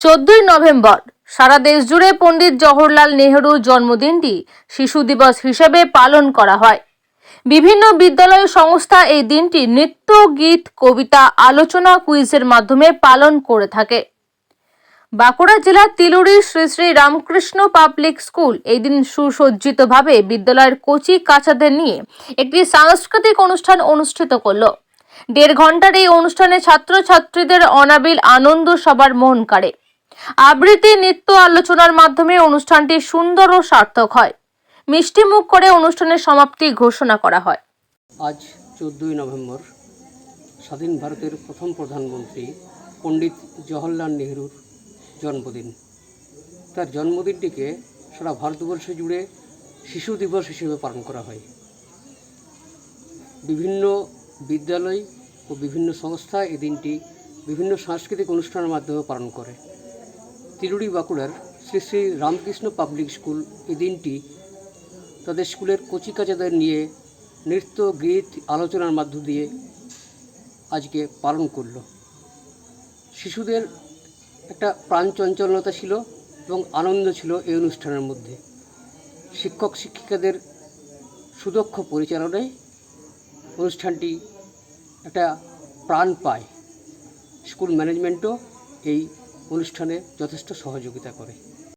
14ই November সারা দেশ জুড়ে পণ্ডিত জওহরলাল নেহরুর জন্মদিনটি শিশু দিবস হিসেবে পালন করা হয়। বিভিন্ন বিদ্যালয় সংস্থা এই দিনটি নৃত্য, গীত, কবিতা, আলোচনা, কুইজের মাধ্যমে পালন করে থাকে। বাঁকুড়া জেলার তিলুরির শ্রী শ্রী রামকৃষ্ণ পাবলিক স্কুল এই দিন সুসজ্জিতভাবে বিদ্যালয়ের কচি কাচাদের নিয়ে একটি সাংস্কৃতিক অনুষ্ঠান অনুষ্ঠিত করল। 1.5 ঘন্টার এই অনুষ্ঠানে ছাত্রছাত্রীদের অনাবিল আনন্দ সবার মন কাড়ে। আবৃত্তি, নৃত্য, আলোচনার মাধ্যমে অনুষ্ঠানটি সুন্দর ও সার্থক হয়। মিষ্টি মুখ করে অনুষ্ঠানের সমাপ্তি ঘোষণা করা হয়। আজ 14ই নভেম্বর স্বাধীন ভারতের প্রথম প্রধানমন্ত্রী পণ্ডিত জওহরলাল নেহরুর জন্মদিন। তার জন্মদিনটিকে সারা ভারতবর্ষ জুড়ে শিশু দিবস হিসেবে পালন করা হয়। বিভিন্ন বিদ্যালয় ও বিভিন্ন সংস্থা এই দিনটি বিভিন্ন সাংস্কৃতিক অনুষ্ঠানের মাধ্যমে পালন করে। তিলুরি বাঁকুড়ার শ্রী শ্রী রামকৃষ্ণ পাবলিক স্কুল এই দিনটি তাদের স্কুলের কচিকাচাদের নিয়ে নৃত্য, গীত, আলোচনার মধ্য দিয়ে আজকে পালন করল। শিশুদের একটা প্রাণচঞ্চলতা ছিল এবং আনন্দ ছিল এই অনুষ্ঠানের মধ্যে। শিক্ষক শিক্ষিকাদের সুদক্ষ পরিচালনায় অনুষ্ঠানটি একটা প্রাণ পায়। স্কুল ম্যানেজমেন্টও এই অনুষ্ঠানে যথেষ্ট সহযোগিতা করে।